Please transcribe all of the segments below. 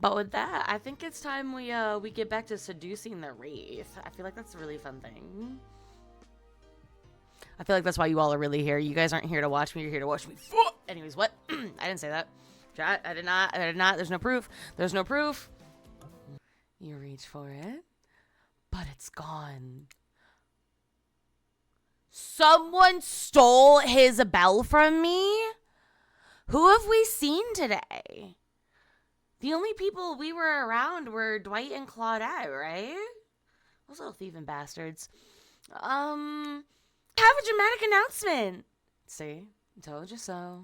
But with that, I think it's time we get back to seducing the Wraith. I feel like that's a really fun thing. I feel like that's why you all are really here. You guys aren't here to watch me. You're here to watch me. Anyways, what? I didn't say that. I did not. There's no proof. There's no proof. You reach for it, but it's gone. Someone stole his bell from me? Who have we seen today? The only people we were around were Dwight and Claudette, right? Those little thieving bastards. Have a dramatic announcement. See? Told you so.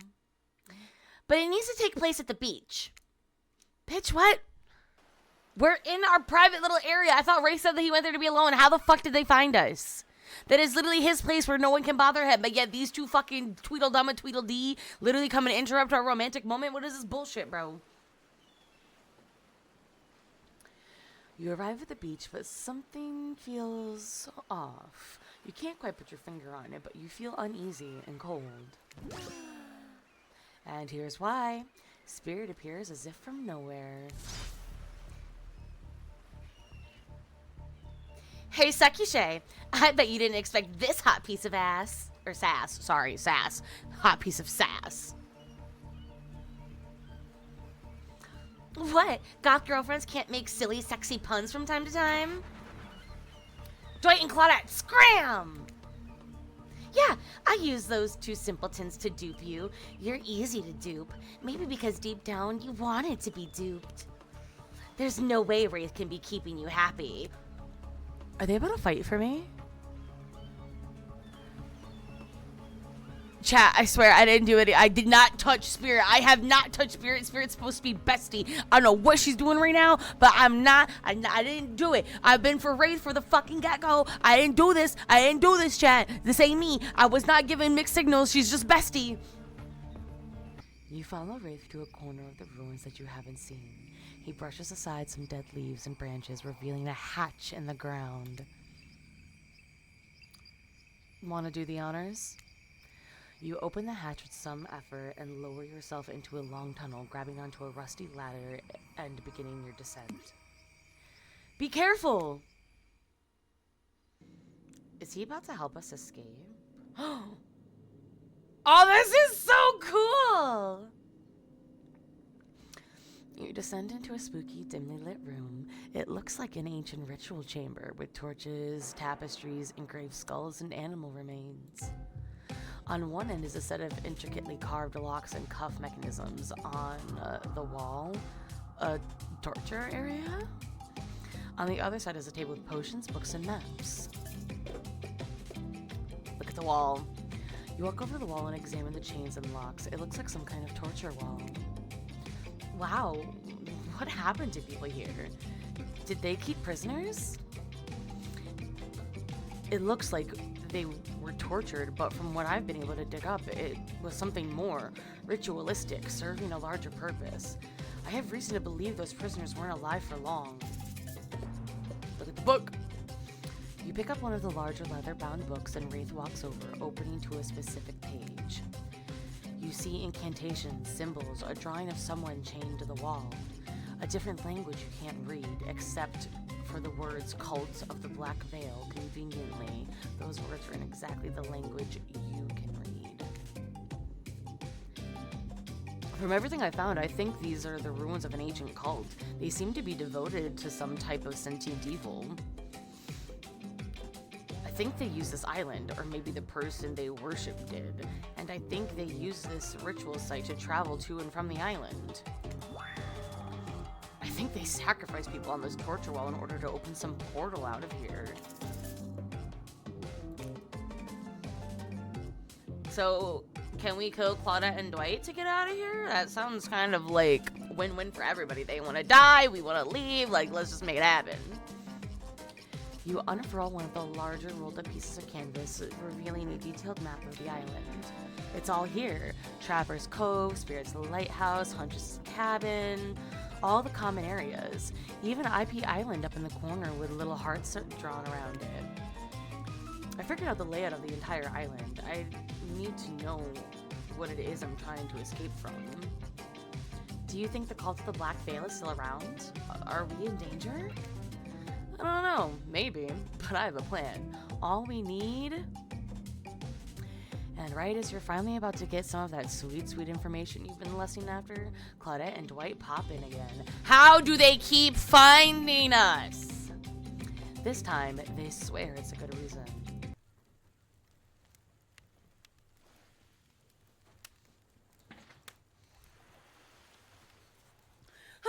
But it needs to take place at the beach. Bitch, what? We're in our private little area. I thought Ray said that he went there to be alone. How the fuck did they find us? That is literally his place where no one can bother him. But yet these two fucking Tweedledum and Tweedledee literally come and interrupt our romantic moment. What is this bullshit, bro? You arrive at the beach, but something feels off. You can't quite put your finger on it, but you feel uneasy and cold. And here's why. Spirit appears as if from nowhere. Hey, Sakishe, I bet you didn't expect this hot piece of ass. Or sass. Sorry, sass. Hot piece of sass. What? Goth girlfriends can't make silly, sexy puns from time to time? Dwight and Claudette, scram! Yeah, I use those two simpletons to dupe you. You're easy to dupe. Maybe because deep down you wanted to be duped. There's no way Wraith can be keeping you happy. Are they about to fight for me? Chat, I swear I didn't do it. I did not touch Spirit. I have not touched Spirit. Spirit's supposed to be bestie. I don't know what she's doing right now, but I'm not. I didn't do it. I've been for Wraith for the fucking get-go. I didn't do this. I didn't do this, chat. This ain't me. I was not giving mixed signals. She's just bestie. You follow Wraith to a corner of the ruins that you haven't seen. He brushes aside some dead leaves and branches, revealing a hatch in the ground. Want to do the honors? You open the hatch with some effort and lower yourself into a long tunnel, grabbing onto a rusty ladder and beginning your descent. Be careful! Is he about to help us escape? Oh, this is so cool! You descend into a spooky, dimly lit room. It looks like an ancient ritual chamber with torches, tapestries, engraved skulls, and animal remains. On one end is a set of intricately carved locks and cuff mechanisms. On the wall, a torture area. On the other side is a table with potions, books, and maps. Look at the wall. You walk over the wall and examine the chains and locks. It looks like some kind of torture wall. Wow, what happened to people here? Did they keep prisoners? It looks like they were tortured, but from what I've been able to dig up, it was something more ritualistic, serving a larger purpose. I have reason to believe those prisoners weren't alive for long. Look at the book! You pick up one of the larger leather-bound books and Wraith walks over, opening to a specific page. You see incantations, symbols, a drawing of someone chained to the wall. A different language you can't read, except for the words Cult of the Black Veil. Conveniently, those words are in exactly the language you can read. From everything I found, I think these are the ruins of an ancient cult. They seem to be devoted to some type of sentient evil. I think they use this island, or maybe the person they worship did, and I think they use this ritual site to travel to and from the island. I think they sacrifice people on this torture wall in order to open some portal out of here. So, can we kill Claudette and Dwight to get out of here? That sounds kind of like win-win for everybody. They want to die, we want to leave, like, let's just make it happen. You unfurl one of the larger rolled-up pieces of canvas, revealing a detailed map of the island. It's all here. Trapper's Cove, Spirit's Lighthouse, Huntress' Cabin, all the common areas. Even IP Island up in the corner with little hearts drawn around it. I figured out the layout of the entire island. I need to know what it is I'm trying to escape from. Do you think the cult of the Black Veil is still around? Are we in danger? I don't know. Maybe. But I have a plan. All we need... And right as you're finally about to get some of that sweet, sweet information you've been lusting after, Claudette and Dwight pop in again. How do they keep finding us? This time, they swear it's a good reason.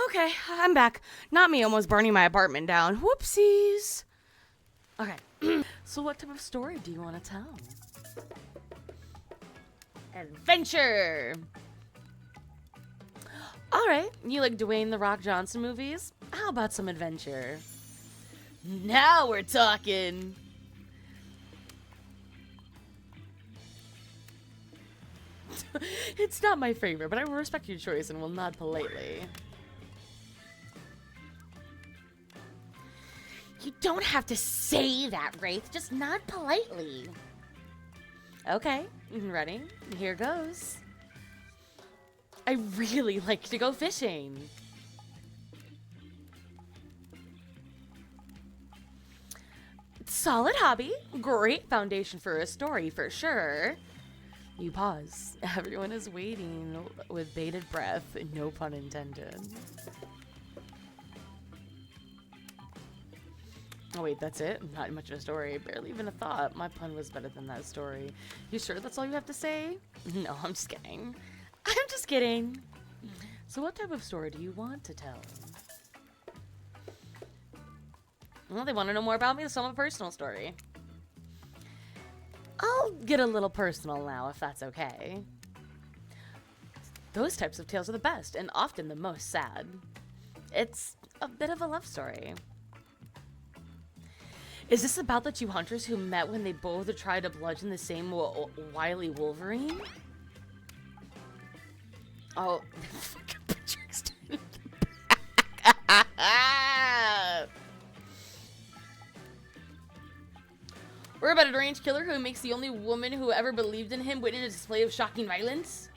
Okay, I'm back. Not me almost burning my apartment down. Whoopsies. Okay, so what type of story do you want to tell? Adventure. All right, you like Dwayne "The Rock" Johnson movies? How about some adventure? Now we're talking. It's not my favorite, but I will respect your choice and will nod politely. You don't have to say that, Wraith. Just nod politely. Okay, ready? Here goes. I really like to go fishing. Solid hobby. Great foundation for a story, for sure. You pause. Everyone is waiting with bated breath. No pun intended. Oh wait, that's it? Not much of a story. Barely even a thought. My pun was better than that story. You sure that's all you have to say? No, I'm just kidding. I'm just kidding. So what type of story do you want to tell? Well, they want to know more about me, so I'm a personal story. I'll get a little personal now, if that's okay. Those types of tales are the best, and often the most sad. It's a bit of a love story. Is this about the two hunters who met when they both tried to bludgeon the same wily Wolverine? Oh, fucking pictures. We're about a deranged killer who makes the only woman who ever believed in him witness a display of shocking violence?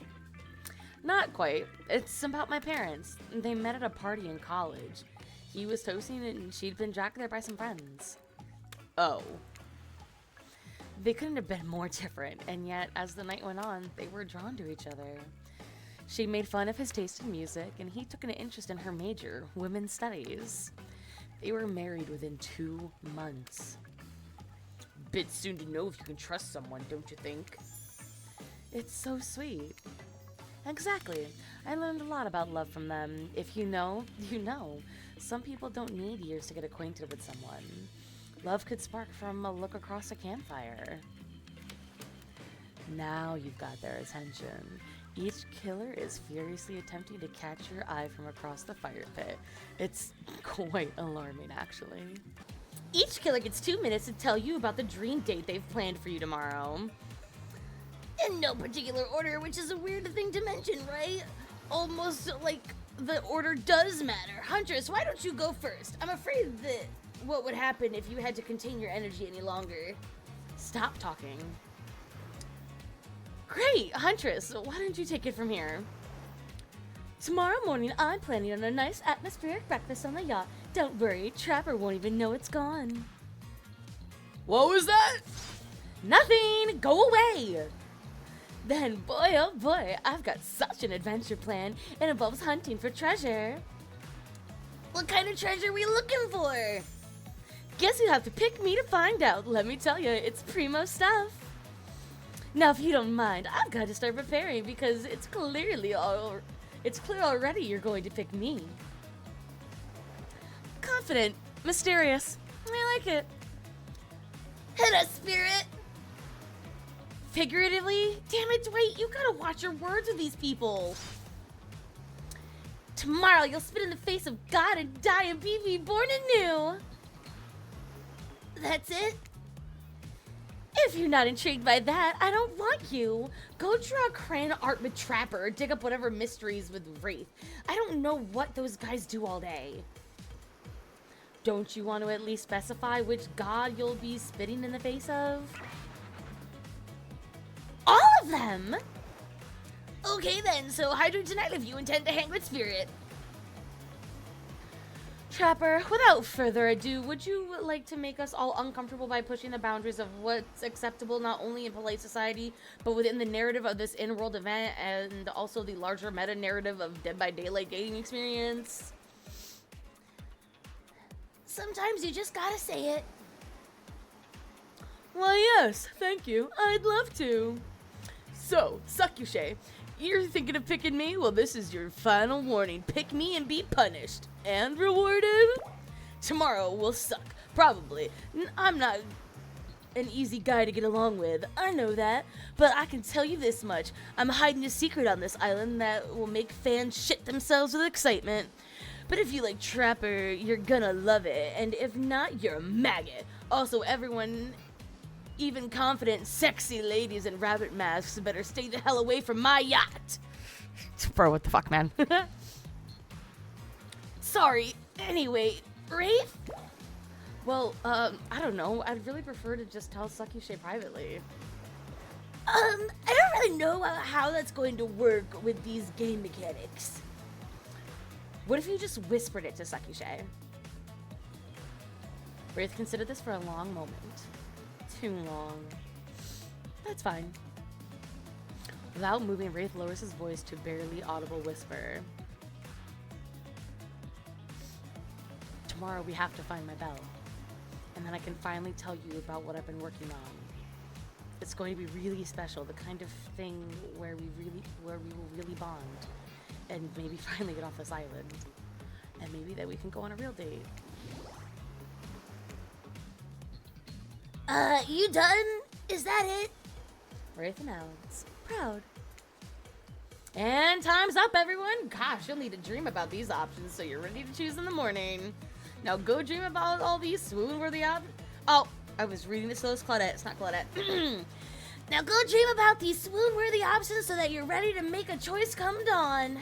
Not quite. It's about my parents. They met at a party in college. He was toasting and she'd been dragged there by some friends. Oh. They couldn't have been more different, and yet, as the night went on, they were drawn to each other. She made fun of his taste in music, and he took an interest in her major, women's studies. They were married within 2 months. Bit soon to know if you can trust someone, don't you think? It's so sweet. Exactly. I learned a lot about love from them. If you know, you know. Some people don't need years to get acquainted with someone. Love could spark from a look across a campfire. Now you've got their attention. Each killer is furiously attempting to catch your eye from across the fire pit. It's quite alarming, actually. Each killer gets 2 minutes to tell you about the dream date they've planned for you tomorrow. In no particular order, which is a weird thing to mention, right? Almost like the order does matter. Huntress, why don't you go first? I'm afraid that what would happen if you had to contain your energy any longer. Stop talking. Great, Huntress, why don't you take it from here? Tomorrow morning, I'm planning on a nice atmospheric breakfast on the yacht. Don't worry, Trapper won't even know it's gone. What was that? Nothing! Go away! Then, boy oh boy, I've got such an adventure plan. It involves hunting for treasure. What kind of treasure are we looking for? Guess you have to pick me to find out. Let me tell you, it's primo stuff. Now, if you don't mind, I've got to start preparing because it's clear already you're going to pick me. Confident, mysterious. I like it. Hit us, spirit. Figuratively? Damn it, Dwight, you gotta watch your words with these people. Tomorrow you'll spit in the face of God and die and be reborn anew. That's it? If you're not intrigued by that, I don't want you. Go draw crayon art with Trapper or dig up whatever mysteries with Wraith. I don't know what those guys do all day. Don't you want to at least specify which god you'll be spitting in the face of? All of them? Okay then, so hydrate tonight if you intend to hang with Spirit. Trapper, without further ado, would you like to make us all uncomfortable by pushing the boundaries of what's acceptable not only in polite society, but within the narrative of this in-world event and also the larger meta-narrative of Dead by Daylight dating experience? Sometimes you just gotta say it. Why yes, thank you. I'd love to. So, Sakyushe, you're thinking of picking me? Well, this is your final warning. Pick me and be punished. And rewarded? Tomorrow will suck. Probably. I'm not an easy guy to get along with. I know that. But I can tell you this much. I'm hiding a secret on this island that will make fans shit themselves with excitement. But if you like Trapper, you're gonna love it. And if not, you're a maggot. Also, everyone, even confident, sexy ladies in rabbit masks, better stay the hell away from my yacht. Bro, what the fuck, man? Sorry. Anyway, Wraith? Well, I don't know. I'd really prefer to just tell Sakyushe privately. I don't really know how that's going to work with these game mechanics. What if you just whispered it to Sakyushe? Wraith considered this for a long moment. Too long. That's fine. Without moving, Wraith lowers his voice to a barely audible whisper. Tomorrow we have to find my bell. And then I can finally tell you about what I've been working on. It's going to be really special, the kind of thing where we will really bond. And maybe finally get off this island. And maybe that we can go on a real date. You done? Is that it? Wraith and Alex. Proud. And time's up, everyone. Gosh, you'll need to dream about these options so you're ready to choose in the morning. Now go dream about all these swoon-worthy options. Oh, I was reading this, so it's Claudette. It's not Claudette. Now go dream about these swoon-worthy options so that you're ready to make a choice come dawn.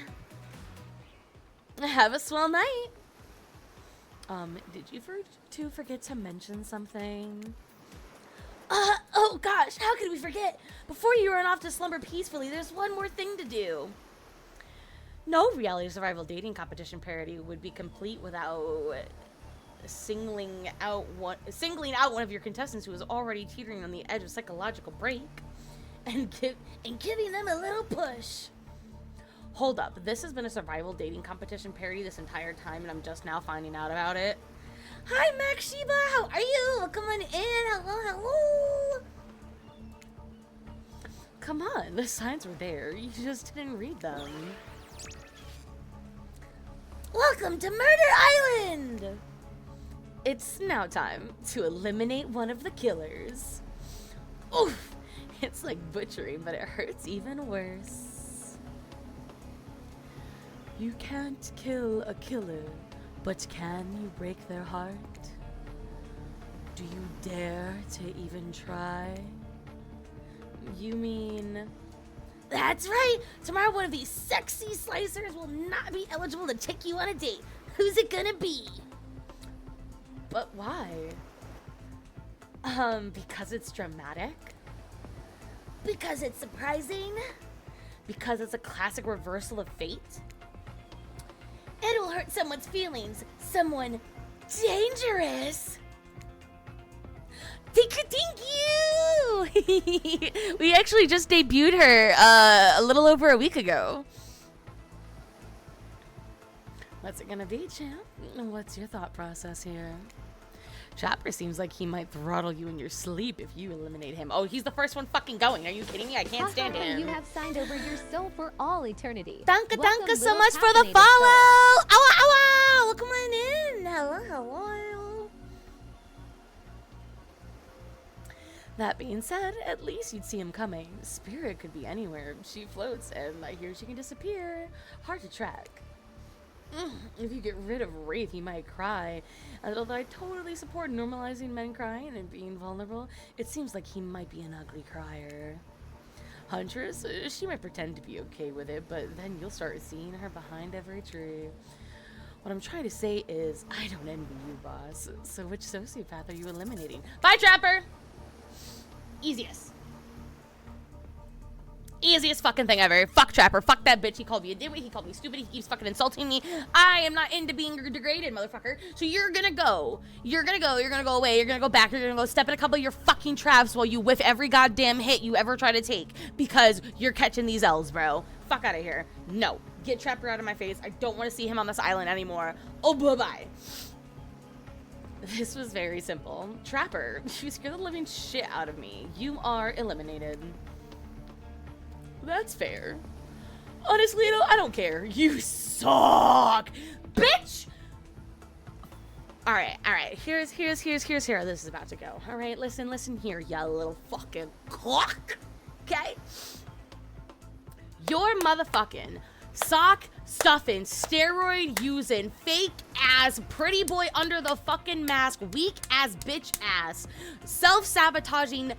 Have a swell night. Did you forget to mention something? Oh gosh, how could we forget? Before you run off to slumber peacefully, there's one more thing to do. No reality survival dating competition parody would be complete without singling out one of your contestants who is already teetering on the edge of psychological break and giving them a little push. Hold up, this has been a survival dating competition parody this entire time and I'm just now finding out about it. Hi, Max Sheba, how are you? Come on in, hello. Come on, the signs were there, you just didn't read them. Welcome to Murder Island! It's now time to eliminate one of the killers. Oof, it's like butchering, but it hurts even worse. You can't kill a killer, but can you break their heart? Do you dare to even try? You mean... That's right! Tomorrow one of these sexy slicers will not be eligible to take you on a date. Who's it gonna be? But why? Because it's dramatic? Because it's surprising? Because it's a classic reversal of fate? It'll hurt someone's feelings. Someone dangerous. Thank you! We actually just debuted her a little over a week ago. What's it gonna be, champ? What's your thought process here? Trapper seems like he might throttle you in your sleep if you eliminate him. Oh, he's the first one fucking going. Are you kidding me? I can't stand him. You have signed over your soul for all eternity. Danka so much for the follow! Ow, ow, ow! Come on in. Hello. That being said, at least you'd see him coming. Spirit could be anywhere. She floats, and I hear she can disappear. Hard to track. If you get rid of Wraith, he might cry. Although I totally support normalizing men crying and being vulnerable, it seems like he might be an ugly crier. Huntress, she might pretend to be okay with it, but then you'll start seeing her behind every tree. What I'm trying to say is, I don't envy you, boss. So which sociopath are you eliminating? Bye, Trapper! Easiest. Easiest fucking thing ever. Fuck Trapper. Fuck that bitch. He called me a dimwit. He called me stupid. He keeps fucking insulting me. I am not into being degraded, motherfucker. So you're gonna go. You're gonna go. You're gonna go away. You're gonna go back. You're gonna go step in a couple of your fucking traps while you whiff every goddamn hit you ever try to take because you're catching these L's, bro. Fuck out of here. No. Get Trapper out of my face. I don't want to see him on this island anymore. Oh, bye-bye. This was very simple. Trapper, you scared the living shit out of me. You are eliminated. That's fair. Honestly, I don't care. You suck, bitch. All right. Here's how this is about to go. All right, listen here, you little fucking cock. Okay. Your motherfucking sock stuffing, steroid using, fake ass, pretty boy under the fucking mask, weak ass bitch ass, self-sabotaging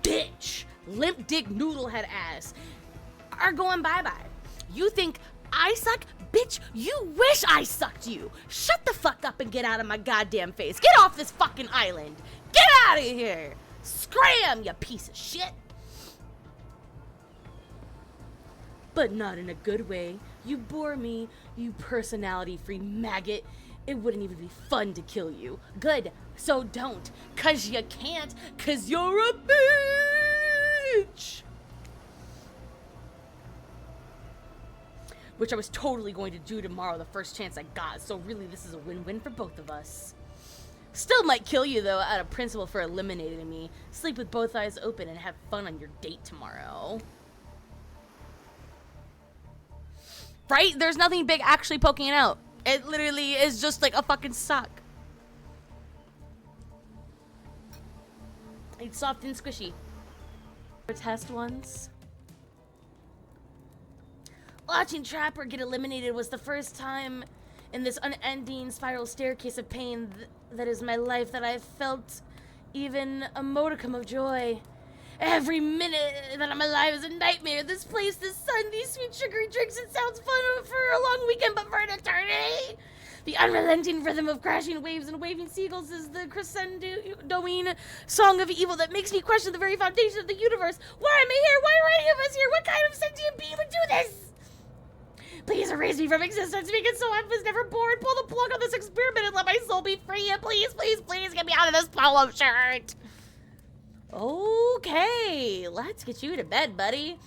bitch, limp dick noodlehead ass are going bye-bye. You think I suck? Bitch, you wish I sucked you. Shut the fuck up and get out of my goddamn face. Get off this fucking island. Get out of here. Scram, you piece of shit. But not in a good way. You bore me, you personality-free maggot. It wouldn't even be fun to kill you. Good, so don't. 'Cause you can't, 'cause you're a bitch. Which I was totally going to do tomorrow the first chance I got, so really this is a win-win for both of us. Still might kill you though, out of principle for eliminating me. Sleep with both eyes open and have fun on your date tomorrow. Right? There's nothing big actually poking out. It literally is just like a fucking sock. It's soft and squishy. Test once. Watching Trapper get eliminated was the first time in this unending spiral staircase of pain that is my life that I've felt even a modicum of joy. Every minute that I'm alive is a nightmare. This place, this sun, these sweet sugary drinks, it sounds fun for a long weekend, but for an eternity. The unrelenting rhythm of crashing waves and waving seagulls is the crescendoing song of evil that makes me question the very foundation of the universe. Why am I here? Why are any of us here? What kind of sentient being would do this? Please erase me from existence, make it so I was never born. Pull the plug on this experiment and let my soul be free. And please, please, please get me out of this polo shirt. Okay, let's get you to bed, buddy.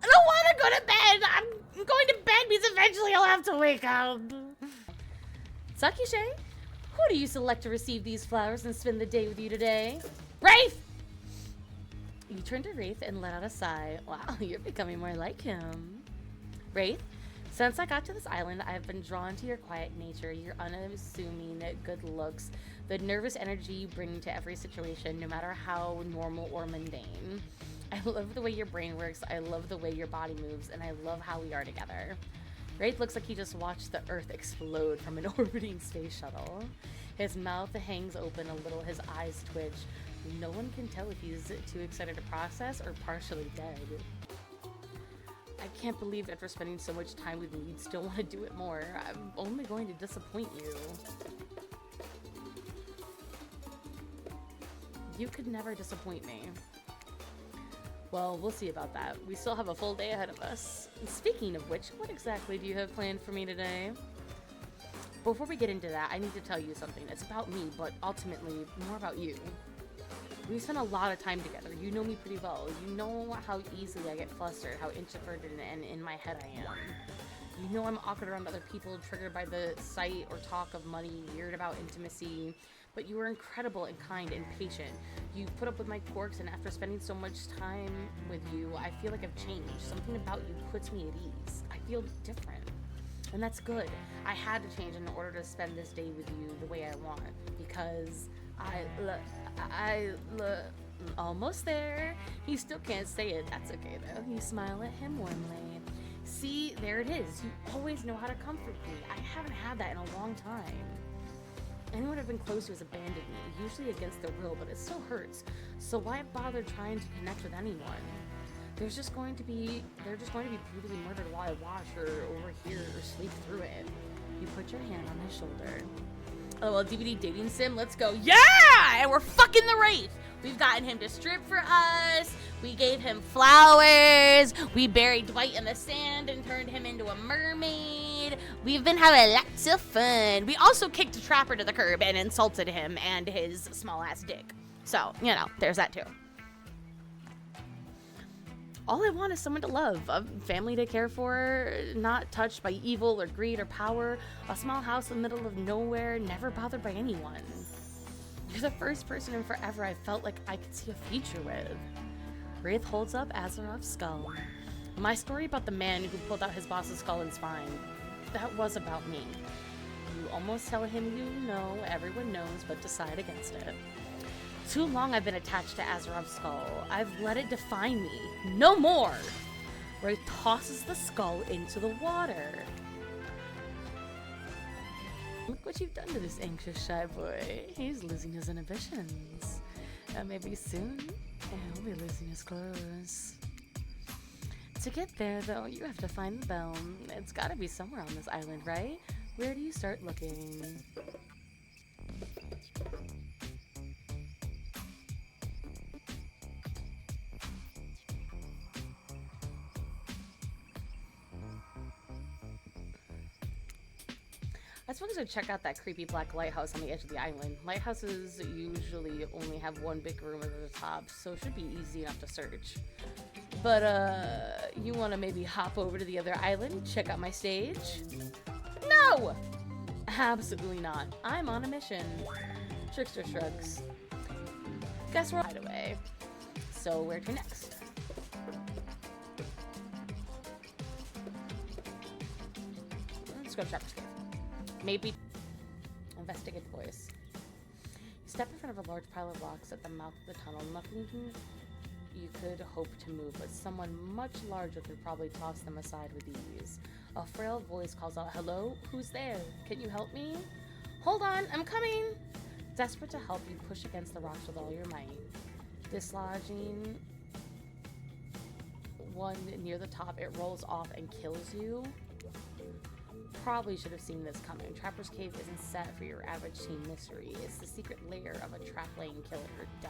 I don't want to go to bed. I'm going to bed because eventually I'll have to wake up. Saki Shay, who do you select to receive these flowers and spend the day with you today? Wraith! You turn to Wraith and let out a sigh. Wow, you're becoming more like him. Wraith, since I got to this island, I've been drawn to your quiet nature, your unassuming good looks, the nervous energy you bring to every situation, no matter how normal or mundane. I love the way your brain works, I love the way your body moves, and I love how we are together. Wraith looks like he just watched the Earth explode from an orbiting space shuttle. His mouth hangs open a little, his eyes twitch. No one can tell if he's too excited to process or partially dead. I can't believe after spending so much time with me, you'd still want to do it more. I'm only going to disappoint you. You could never disappoint me. Well, we'll see about that. We still have a full day ahead of us. And speaking of which, what exactly do you have planned for me today? Before we get into that, I need to tell you something. It's about me, but ultimately more about you. We spent a lot of time together. You know me pretty well. You know how easily I get flustered, how introverted and in my head I am. You know I'm awkward around other people, triggered by the sight or talk of money, weird about intimacy. But you were incredible and kind and patient. You put up with my quirks, and after spending so much time with you, I feel like I've changed. Something about you puts me at ease. I feel different. And that's good. I had to change in order to spend this day with you the way I want. Because almost there. He still can't say it. That's okay though. You smile at him warmly. See, there it is. You always know how to comfort me. I haven't had that in a long time. Anyone I've been close to has abandoned me, usually against their will, but it still hurts. So why bother trying to connect with anyone? They're just going to be brutally murdered while I watch or overhear or sleep through it. You put your hand on his shoulder. LOL DVD dating sim, let's go. Yeah! And we're fucking the Wraith. We've gotten him to strip for us. We gave him flowers. We buried Dwight in the sand and turned him into a mermaid. We've been having lots of fun. We also kicked a trapper to the curb and insulted him and his small-ass dick. So, you know, there's that too. All I want is someone to love, a family to care for, not touched by evil or greed or power, a small house in the middle of nowhere, never bothered by anyone. You're the first person in forever I felt like I could see a future with. Wraith holds up Azeroth's skull. My story about the man who pulled out his boss's skull and spine, that was about me. You almost tell him you know, everyone knows, but decide against it. Too long I've been attached to Azeroth's skull. I've let it define me. No more! Wraith tosses the skull into the water. Look what you've done to this anxious shy boy. He's losing his inhibitions. Maybe soon, he'll be losing his clothes. To get there, though, you have to find the bell. It's gotta be somewhere on this island, right? Where do you start looking? I just wanted to check out that creepy black lighthouse on the edge of the island. Lighthouses usually only have one big room at the top, so it should be easy enough to search. But, you want to maybe hop over to the other island, check out my stage? No! Absolutely not. I'm on a mission. Trickster shrugs. Guess we're right away. So, where to next? Let's go to Trapper's Cave. Maybe investigate voice. You step in front of a large pile of rocks at the mouth of the tunnel. Nothing you could hope to move, but someone much larger could probably toss them aside with ease. A frail voice calls out, "Hello? Who's there? Can you help me?" "Hold on, I'm coming!" Desperate to help, you push against the rocks with all your might. Dislodging one near the top, it rolls off and kills you. Probably should have seen this coming. Trapper's Cave isn't set for your average teen mystery. It's the secret lair of a trap-laying killer. Duh.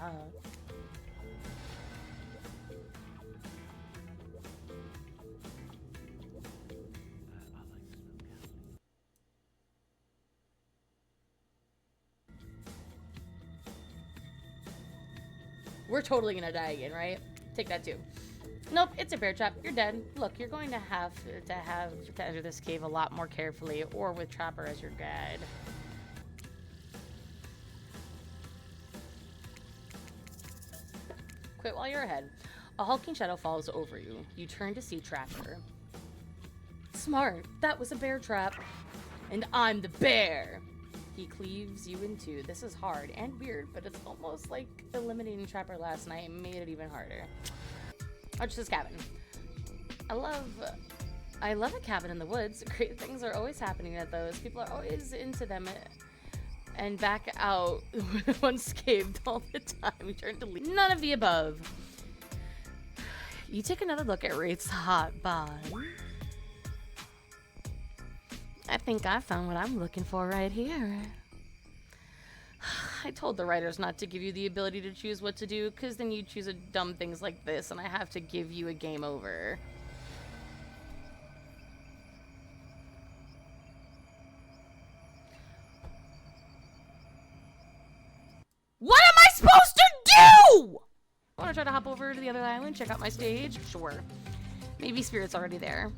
We're totally gonna die again, right? Take that too. Nope, it's a bear trap. You're dead. Look, you're going to have to enter this cave a lot more carefully, or with Trapper as your guide. Quit while you're ahead. A hulking shadow falls over you. You turn to see Trapper. Smart. That was a bear trap. And I'm the bear. He cleaves you in two. This is hard and weird, but it's almost like eliminating Trapper last night made it even harder. Oh, just his cabin. I love a cabin in the woods. Great things are always happening at those. People are always into them and back out unscathed all the time. We turn to leave. None of the above. You take another look at Wraith's hot bod. I think I found what I'm looking for right here. I told the writers not to give you the ability to choose what to do, because then you choose dumb things like this, and I have to give you a game over. What am I supposed to do? I want to try to hop over to the other island, check out my stage? Sure. Maybe Spirit's already there.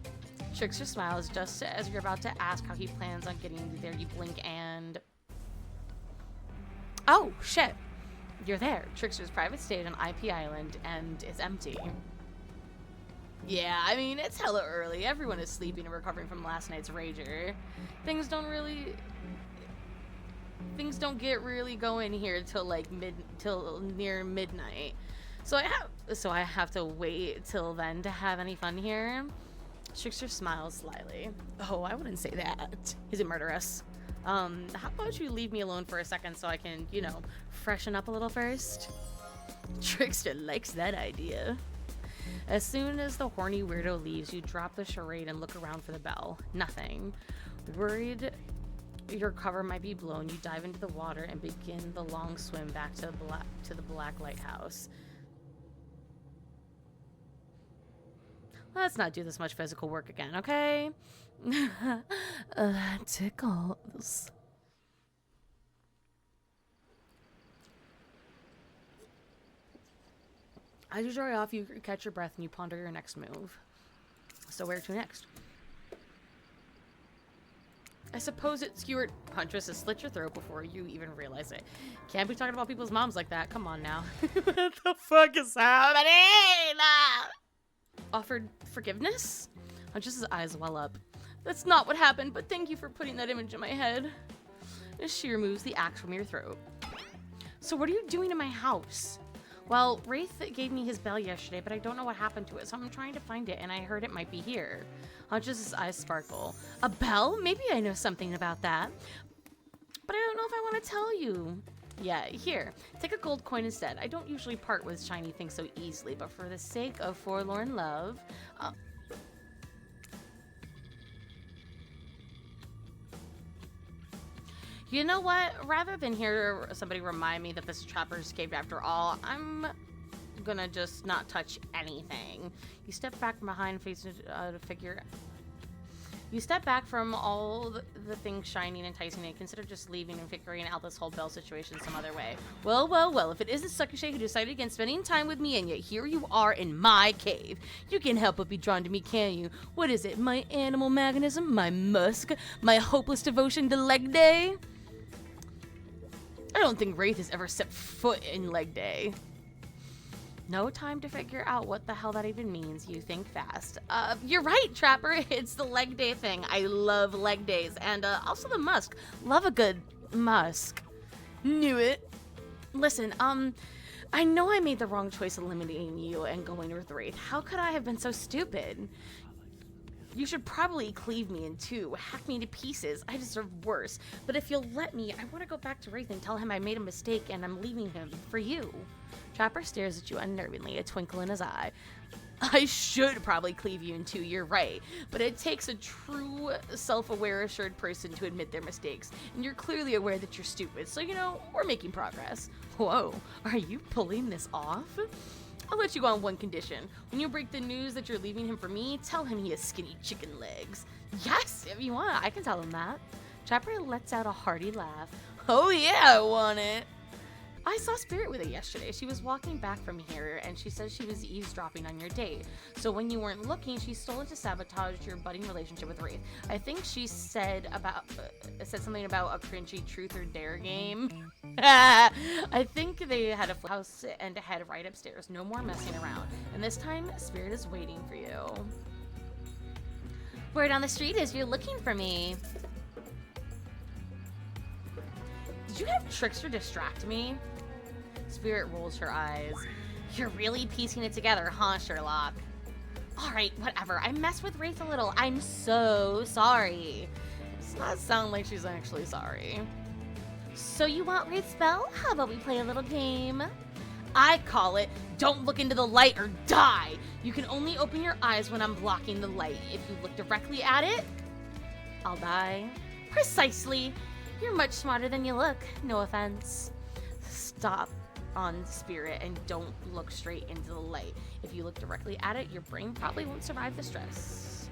Trickster smiles just as you're about to ask how he plans on getting you there. You blink and... Oh, shit. You're there. Trickster's private stage on IP Island, and it's empty. Yeah, I mean, it's hella early. Everyone is sleeping and recovering from last night's rager. Things don't get really going here till like till near midnight. So I have to wait till then to have any fun here. Trickster smiles slyly. Oh, I wouldn't say that. He's a murderess. How about you leave me alone for a second so I can, you know, freshen up a little first? Trickster likes that idea. As soon as the horny weirdo leaves, you drop the charade and look around for the bell. Nothing. Worried your cover might be blown, you dive into the water and begin the long swim back to the black lighthouse. Let's not do this much physical work again, okay? That tickles. As you dry off, you catch your breath and you ponder your next move. So where to next? I suppose it skewered Huntress to slit your throat before you even realize it. Can't be talking about people's moms like that. Come on now. What the fuck is happening? Offered forgiveness? Huntress's eyes well up. That's not what happened, but thank you for putting that image in my head. As she removes the axe from your throat. So what are you doing in my house? Well, Wraith gave me his bell yesterday, but I don't know what happened to it, so I'm trying to find it, and I heard it might be here. Huntress's eyes sparkle. A bell? Maybe I know something about that. But I don't know if I want to tell you. Yeah, here. Take a gold coin instead. I don't usually part with shiny things so easily, but for the sake of forlorn love... You know what? Rather than hear somebody remind me that this trapper escaped after all, I'm gonna just not touch anything. You step back from behind, facing the figure. You step back from all the things shiny and enticing and consider just leaving and figuring out this whole bell situation some other way. Well, well, well, if it isn't Suckershay who decided against spending time with me and yet here you are in my cave. You can't help but be drawn to me, can you? What is it? My animal magnetism? My musk? My hopeless devotion to leg day? I don't think Wraith has ever set foot in leg day. No time to figure out what the hell that even means. You think fast. You're right, Trapper. It's the leg day thing. I love leg days. And also the musk. Love a good musk. Knew it. Listen, I know I made the wrong choice eliminating you and going with Wraith. How could I have been so stupid? You should probably cleave me in two, hack me to pieces. I deserve worse. But if you'll let me, I want to go back to Wraith and tell him I made a mistake and I'm leaving him for you. Trapper stares at you unnervingly, a twinkle in his eye. I should probably cleave you in two, you're right. But it takes a true, self-aware, assured person to admit their mistakes. And you're clearly aware that you're stupid, so you know, we're making progress. Whoa, are you pulling this off? I'll let you go on one condition. When you break the news that you're leaving him for me, tell him he has skinny chicken legs. Yes, if you want, I can tell him that. Trapper lets out a hearty laugh. Oh yeah, I want it. I saw Spirit with it yesterday. She was walking back from here, and she says she was eavesdropping on your date. So when you weren't looking, she stole it to sabotage your budding relationship with Wraith. I think she said something about a cringy truth or dare game. I think they had a house and head right upstairs. No more messing around. And this time, Spirit is waiting for you. Word on the street is you're looking for me. Did you have tricks to distract me? Spirit rolls her eyes. You're really piecing it together, huh, Sherlock? Alright, whatever. I messed with Wraith a little. I'm so sorry. Does not sound like she's actually sorry. So you want Wraith's spell? How about we play a little game? I call it, don't look into the light or die. You can only open your eyes when I'm blocking the light. If you look directly at it, I'll die. Precisely. You're much smarter than you look. No offense. Stop on Spirit and don't look straight into the light. If you look directly at it, your brain probably won't survive the stress.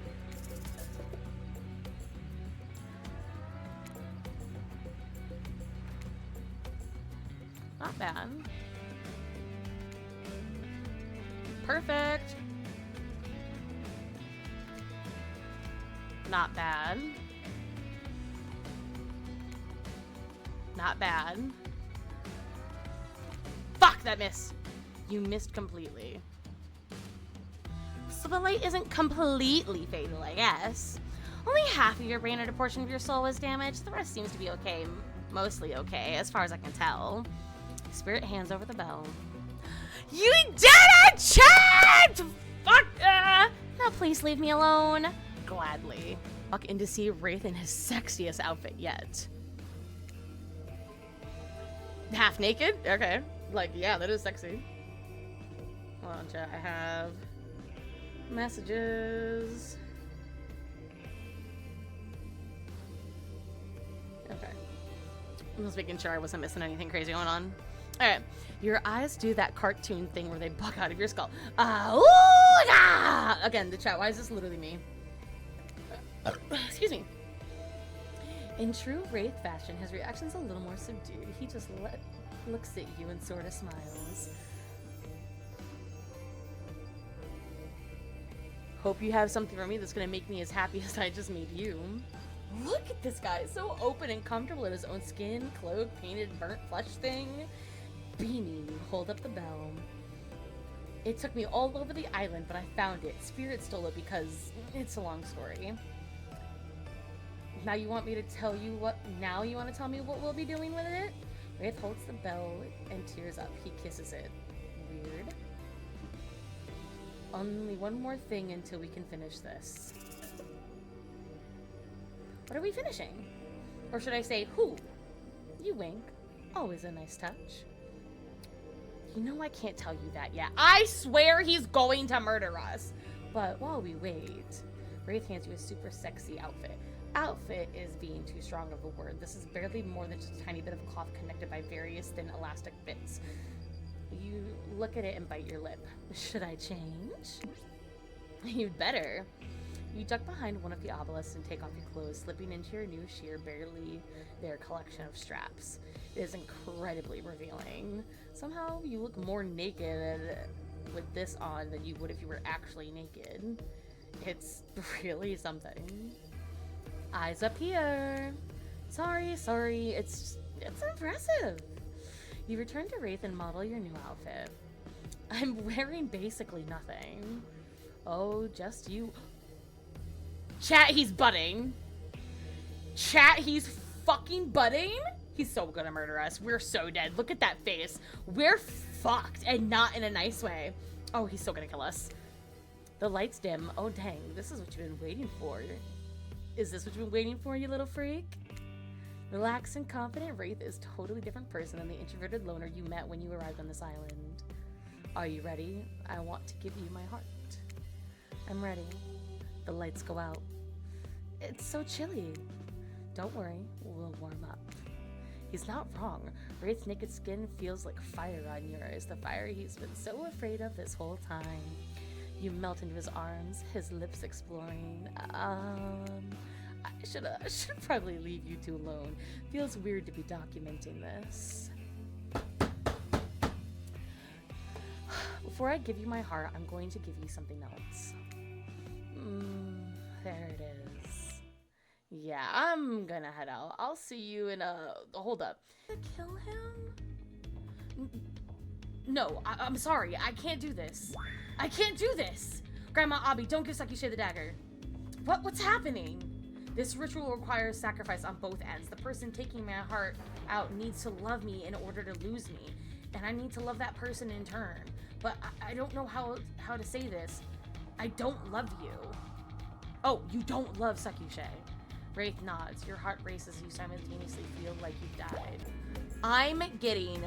Not bad. Perfect. Not bad. Not bad. Fuck, that miss. You missed completely. So the light isn't completely fatal, I guess. Only half of your brain and a portion of your soul was damaged. The rest seems to be okay. Mostly okay, as far as I can tell. Spirit hands over the bell. You did it, chat! Fuck! Now please leave me alone. Gladly. Walk in to see Wraith in his sexiest outfit yet. Half naked? Okay. Like, yeah, that is sexy. Hold on, chat. I have messages. I was making sure I wasn't missing anything crazy going on. Alright. Your eyes do that cartoon thing where they bug out of your skull. Again, the chat, why is this literally me? Excuse me. In true Wraith fashion, his reaction's a little more subdued. He just looks at you and sort of smiles. Hope you have something for me that's gonna make me as happy as I just made you. Look at this guy, so open and comfortable in his own skin, cloak, painted, burnt flesh thing. Beaming, you hold up the bell. It took me all over the island, but I found it. Spirit stole it because it's a long story. Now you want me to tell you what? Now you want to tell me what we'll be doing with it? Wraith holds the bell and tears up. He kisses it. Weird. Only one more thing until we can finish this. What are we finishing? Or should I say, who? You wink. Always a nice touch. You know I can't tell you that yet. I swear he's going to murder us. But while we wait, Wraith hands you a super sexy outfit. Outfit is being too strong of a word. This is barely more than just a tiny bit of cloth connected by various thin elastic bits. You look at it and bite your lip. Should I change? You'd better. You duck behind one of the obelisks and take off your clothes, slipping into your new sheer, barely there collection of straps. It is incredibly revealing. Somehow you look more naked with this on than you would if you were actually naked. It's really something. Eyes up here. Sorry, it's impressive. You return to Wraith and model your new outfit. I'm wearing basically nothing. Oh, just you. Chat, he's budding. Chat, he's fucking budding. He's so gonna murder us. We're so dead. Look at that face. We're fucked, and not in a nice way. Oh, he's so gonna kill us. The lights dim. Oh, dang. This is what you've been waiting for. Is this what you've been waiting for, you little freak? Relaxed and confident, Wraith is a totally different person than the introverted loner you met when you arrived on this island. Are you ready? I want to give you my heart. I'm ready. The lights go out. It's so chilly. Don't worry, we'll warm up. He's not wrong. Wraith's naked skin feels like fire on yours, the fire he's been so afraid of this whole time. You melt into his arms, his lips exploring. I should probably leave you two alone. Feels weird to be documenting this. Before I give you my heart, I'm going to give you something else. There it is. Yeah, I'm gonna head out. I'll see you in a... Hold up. Kill him? No, I'm sorry. I can't do this. I can't do this! Grandma Abby, don't give Sakishe the dagger. What's happening? This ritual requires sacrifice on both ends. The person taking my heart out needs to love me in order to lose me. And I need to love that person in turn. But I don't know how to say this. I don't love you. Oh, you don't love Sakishe. Wraith nods. Your heart races. You simultaneously feel like you've died. I'm getting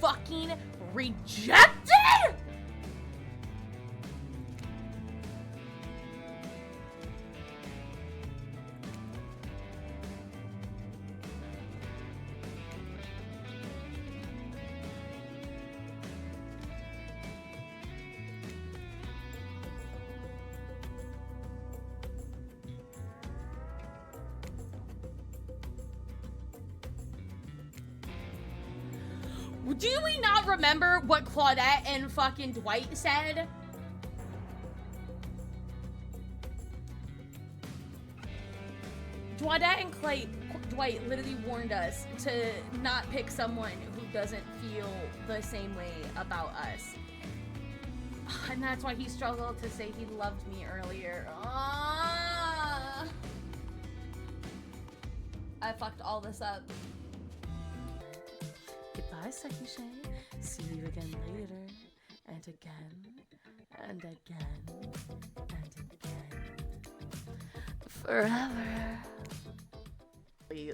fucking rejected! Do we not remember what Claudette and fucking Dwight said? Claudette and Dwight literally warned us to not pick someone who doesn't feel the same way about us. And that's why he struggled to say he loved me earlier. I fucked all this up. Goodbye, Sakishe. See you again later. And again. And again. And again. Forever.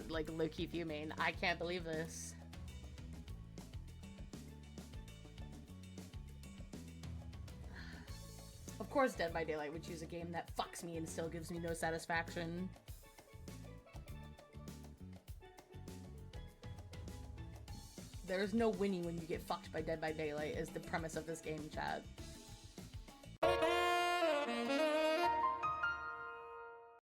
Like, low-key fuming. I can't believe this. Of course Dead by Daylight would choose a game that fucks me and still gives me no satisfaction. There's no winning when you get fucked by Dead by Daylight is the premise of this game, chat.